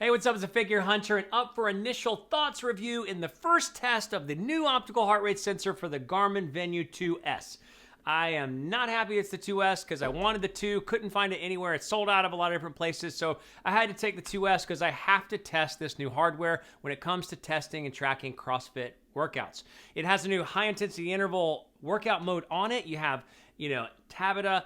Hey, what's up? It's a Figure Hunter and up for initial thoughts review in the first test of the new optical heart rate sensor for the Garmin Venu 2S. I am not happy it's the 2S because I wanted the 2, couldn't find it anywhere. It's sold out of a lot of different places, so I had to take the 2S because I have to test this new hardware when it comes to testing and tracking CrossFit workouts. It has a new high-intensity interval workout mode on it. You have, Tabata,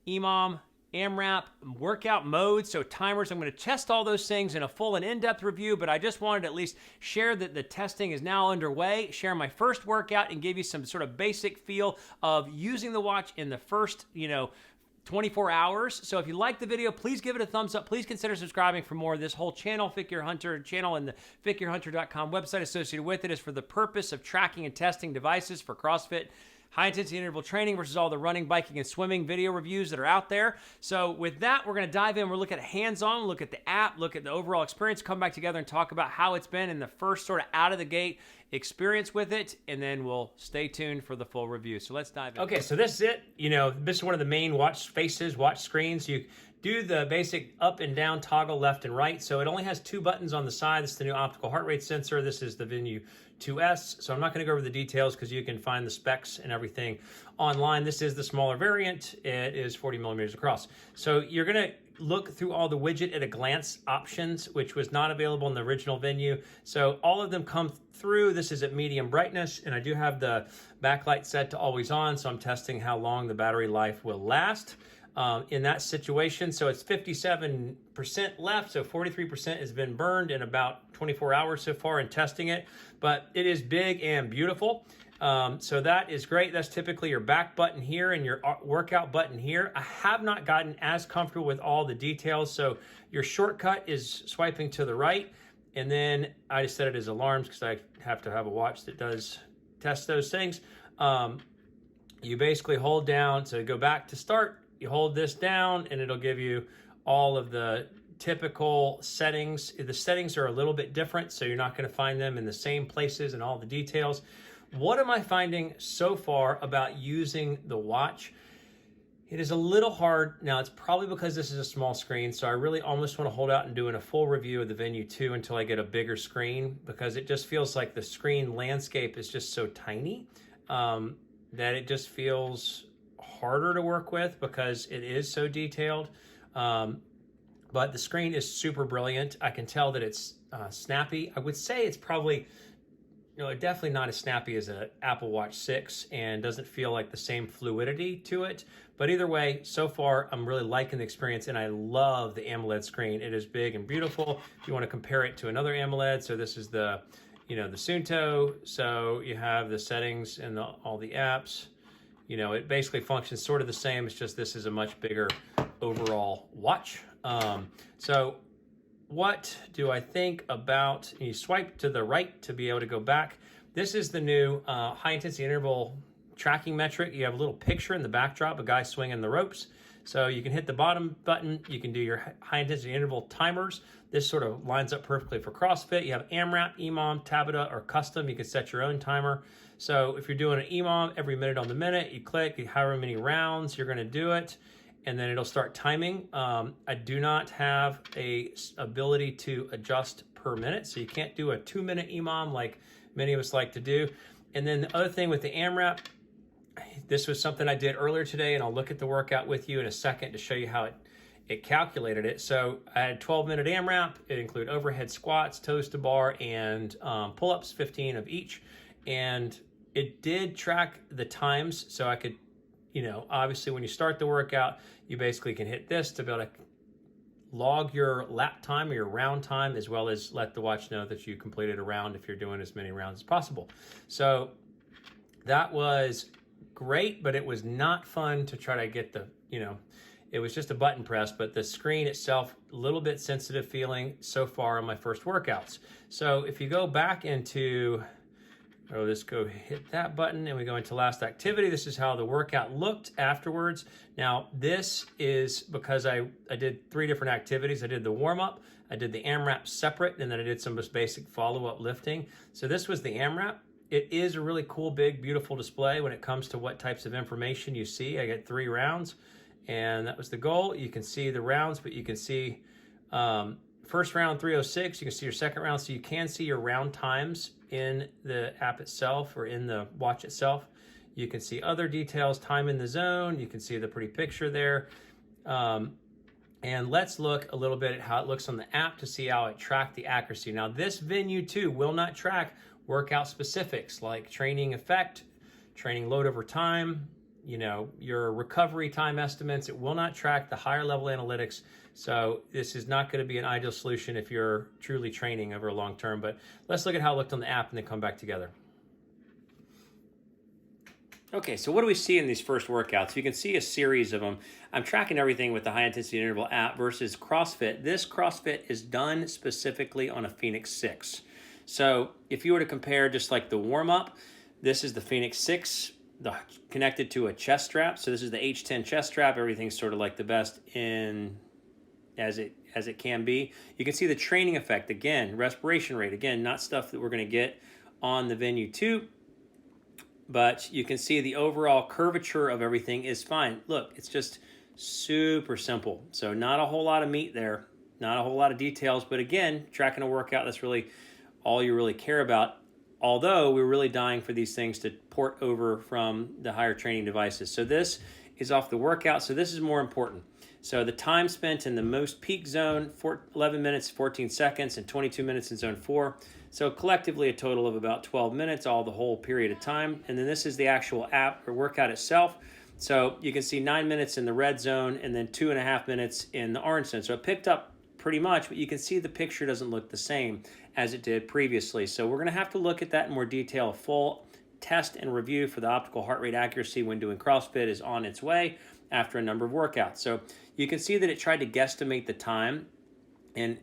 EMOM, AMRAP, workout mode, so timers. I'm going to test all those things in a full and in-depth review, but I just wanted to at least share that the testing is now underway, share my first workout, and give you some sort of basic feel of using the watch in the first, 24 hours. So if you like the video, please give it a thumbs up. Please consider subscribing for more. This whole channel, Figure Hunter channel, and the figurehunter.com website associated with it is for the purpose of tracking and testing devices for CrossFit high-intensity interval training versus all the running, biking, and swimming video reviews that are out there. So with that, we're going to dive in. We'll look at hands-on, look at the app, look at the overall experience, come back together and talk about how it's been in the first sort of out-of-the-gate experience with it, and then we'll stay tuned for the full review. So let's dive in. Okay, so this is it. This is one of the main watch faces, watch screens. You do the basic up and down toggle left and right. So it only has 2 buttons on the side. This is the new optical heart rate sensor. This is the Venu 2S. So I'm not going to go over the details because you can find the specs and everything online. This is the smaller variant. It is 40 millimeters across. So you're going to look through all the widget at a glance options, which was not available in the original Venu. So all of them come through. This is at medium brightness, and I do have the backlight set to always on. So I'm testing how long the battery life will last. In that situation. So it's 57% left, so 43% has been burned in about 24 hours so far in testing it, but it is big and beautiful. So that is great. That's typically your back button here and your workout button here. I have not gotten as comfortable with all the details, so your shortcut is swiping to the right, and then I just set it as alarms because I have to have a watch that does test those things. You basically hold down to go back to start. You hold this down and it'll give you all of the typical settings. The settings are a little bit different, so you're not going to find them in the same places and all the details. What am I finding so far about using the watch? It is a little hard. Now, it's probably because this is a small screen, so I really almost want to hold out and do a full review of the Venu 2 until I get a bigger screen, because it just feels like the screen landscape is just so tiny that it just feels harder to work with because it is so detailed. But the screen is super brilliant. I can tell that it's snappy. I would say it's probably, definitely not as snappy as an Apple Watch 6 and doesn't feel like the same fluidity to it. But either way, so far, I'm really liking the experience, and I love the AMOLED screen. It is big and beautiful. If you want to compare it to another AMOLED, so this is the, the Sunto. So you have the settings and all the apps. It basically functions sort of the same. It's just this is a much bigger overall watch. So what do I think about, you swipe to the right to be able to go back. This is the new high intensity interval tracking metric. You have a little picture in the backdrop, a guy swinging the ropes. So you can hit the bottom button. You can do your high intensity interval timers. This sort of lines up perfectly for CrossFit. You have AMRAP, EMOM, Tabata, or custom. You can set your own timer. So if you're doing an EMOM every minute on the minute, you click however many rounds you're going to do it, and then it'll start timing. I do not have a ability to adjust per minute, so you can't do a 2-minute EMOM like many of us like to do. And then the other thing with the AMRAP, this was something I did earlier today, and I'll look at the workout with you in a second to show you how it calculated it. So I had 12-minute AMRAP. It included overhead squats, toes to bar, and pull-ups, 15 of each. And it did track the times, so I could, obviously when you start the workout, you basically can hit this to be able to log your lap time or your round time, as well as let the watch know that you completed a round if you're doing as many rounds as possible. So that was great, but it was not fun to try to get the, it was just a button press, but the screen itself, a little bit sensitive feeling so far on my first workouts. So if you go back into, let's go hit that button and we go into last activity. This is how the workout looked afterwards. Now this is because I did 3 different activities. I did the warm up, I did the AMRAP separate, and then I did some just basic follow-up lifting. So this was the AMRAP. It is a really cool, big, beautiful display when it comes to what types of information you see. I get 3 rounds, and that was the goal. You can see the rounds, but you can see first round 306, you can see your second round, so you can see your round times in the app itself or in the watch itself. You can see other details, time in the zone, you can see the pretty picture there. And let's look a little bit at how it looks on the app to see how it tracked the accuracy. Now this Venu 2 will not track workout specifics like training effect, training load over time, your recovery time estimates. It will not track the higher level analytics. So this is not going to be an ideal solution if you're truly training over a long term. But let's look at how it looked on the app and then come back together. Okay, so what do we see in these first workouts? You can see a series of them. I'm tracking everything with the high intensity interval app versus CrossFit. This CrossFit is done specifically on a Phoenix 6. So if you were to compare just like the warm up, this is the Phoenix 6 connected to a chest strap. So this is the H10 chest strap. Everything's sort of like the best in as it can be. You can see the training effect again, respiration rate again, not stuff that we're going to get on the Venu 2. But you can see the overall curvature of everything is fine. Look, it's just super simple. So not a whole lot of meat there, not a whole lot of details. But again, tracking a workout, that's really all you really care about. Although we're really dying for these things to port over from the higher training devices. So this is off the workout. So this is more important. So the time spent in the most peak zone, 11 minutes, 14 seconds, and 22 minutes in zone 4. So collectively a total of about 12 minutes, all the whole period of time. And then this is the actual app or workout itself. So you can see 9 minutes in the red zone and then 2.5 minutes in the orange zone. So it picked up pretty much, but you can see the picture doesn't look the same as it did previously. So we're going to have to look at that in more detail. A full test and review for the optical heart rate accuracy when doing CrossFit is on its way after a number of workouts. So you can see that it tried to guesstimate the time in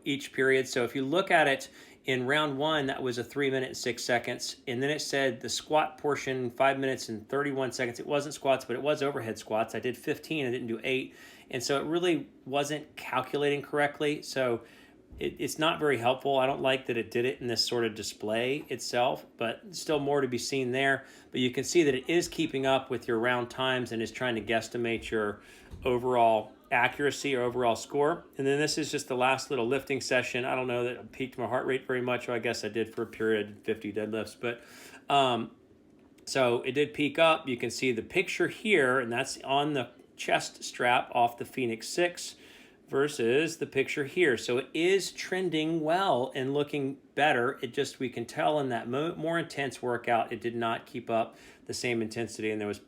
each period. So if you look at it in round 1, that was a 3 minute and 6 seconds. And then it said the squat portion, 5 minutes and 31 seconds. It wasn't squats, but it was overhead squats. I did 15, I didn't do 8. And so it really wasn't calculating correctly. So it's not very helpful. I don't like that it did it in this sort of display itself, but still more to be seen there. But you can see that it is keeping up with your round times and is trying to guesstimate your overall accuracy or overall score. And then this is just the last little lifting session. I don't know that it peaked my heart rate very much. I guess I did for a period, 50 deadlifts. But so it did peak up. You can see the picture here, and that's on the chest strap off the Phoenix 6 versus the picture here. So it is trending well and looking better. It just, we can tell in that more intense workout, it did not keep up the same intensity, and there was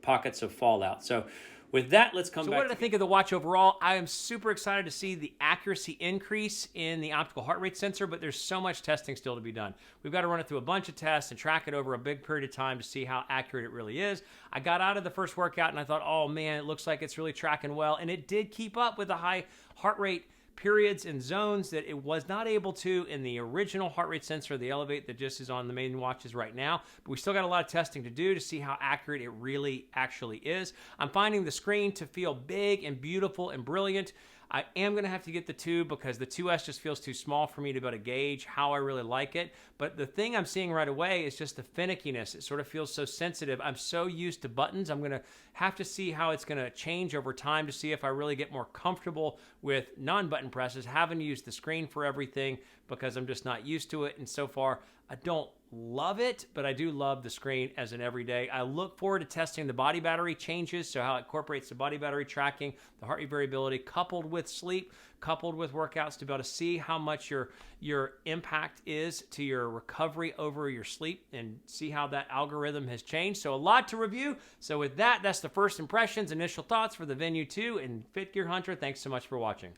pockets of fallout. So with that, let's come back. So what did I think of the watch overall? I am super excited to see the accuracy increase in the optical heart rate sensor, but there's so much testing still to be done. We've got to run it through a bunch of tests and track it over a big period of time to see how accurate it really is. I got out of the first workout and I thought, oh man, it looks like it's really tracking well. And it did keep up with the high heart rate periods and zones that it was not able to in the original heart rate sensor, the Elevate, that just is on the main watches right now. But we still got a lot of testing to do to see how accurate it really actually is. I'm finding the screen to feel big and beautiful and brilliant. I am going to have to get the 2 because the 2S just feels too small for me to be able to gauge how I really like it. But the thing I'm seeing right away is just the finickiness. It sort of feels so sensitive. I'm so used to buttons. I'm going to have to see how it's going to change over time to see if I really get more comfortable with non-button presses, having to use the screen for everything because I'm just not used to it. And so far, I don't love it, but I do love the screen as an everyday. I look forward to testing the body battery changes, so how it incorporates the body battery tracking, the heart rate variability, coupled with sleep, coupled with workouts to be able to see how much your impact is to your recovery over your sleep and see how that algorithm has changed. So a lot to review. So with that, that's the first impressions, initial thoughts for the Venu 2 and Fit Gear Hunter. Thanks so much for watching.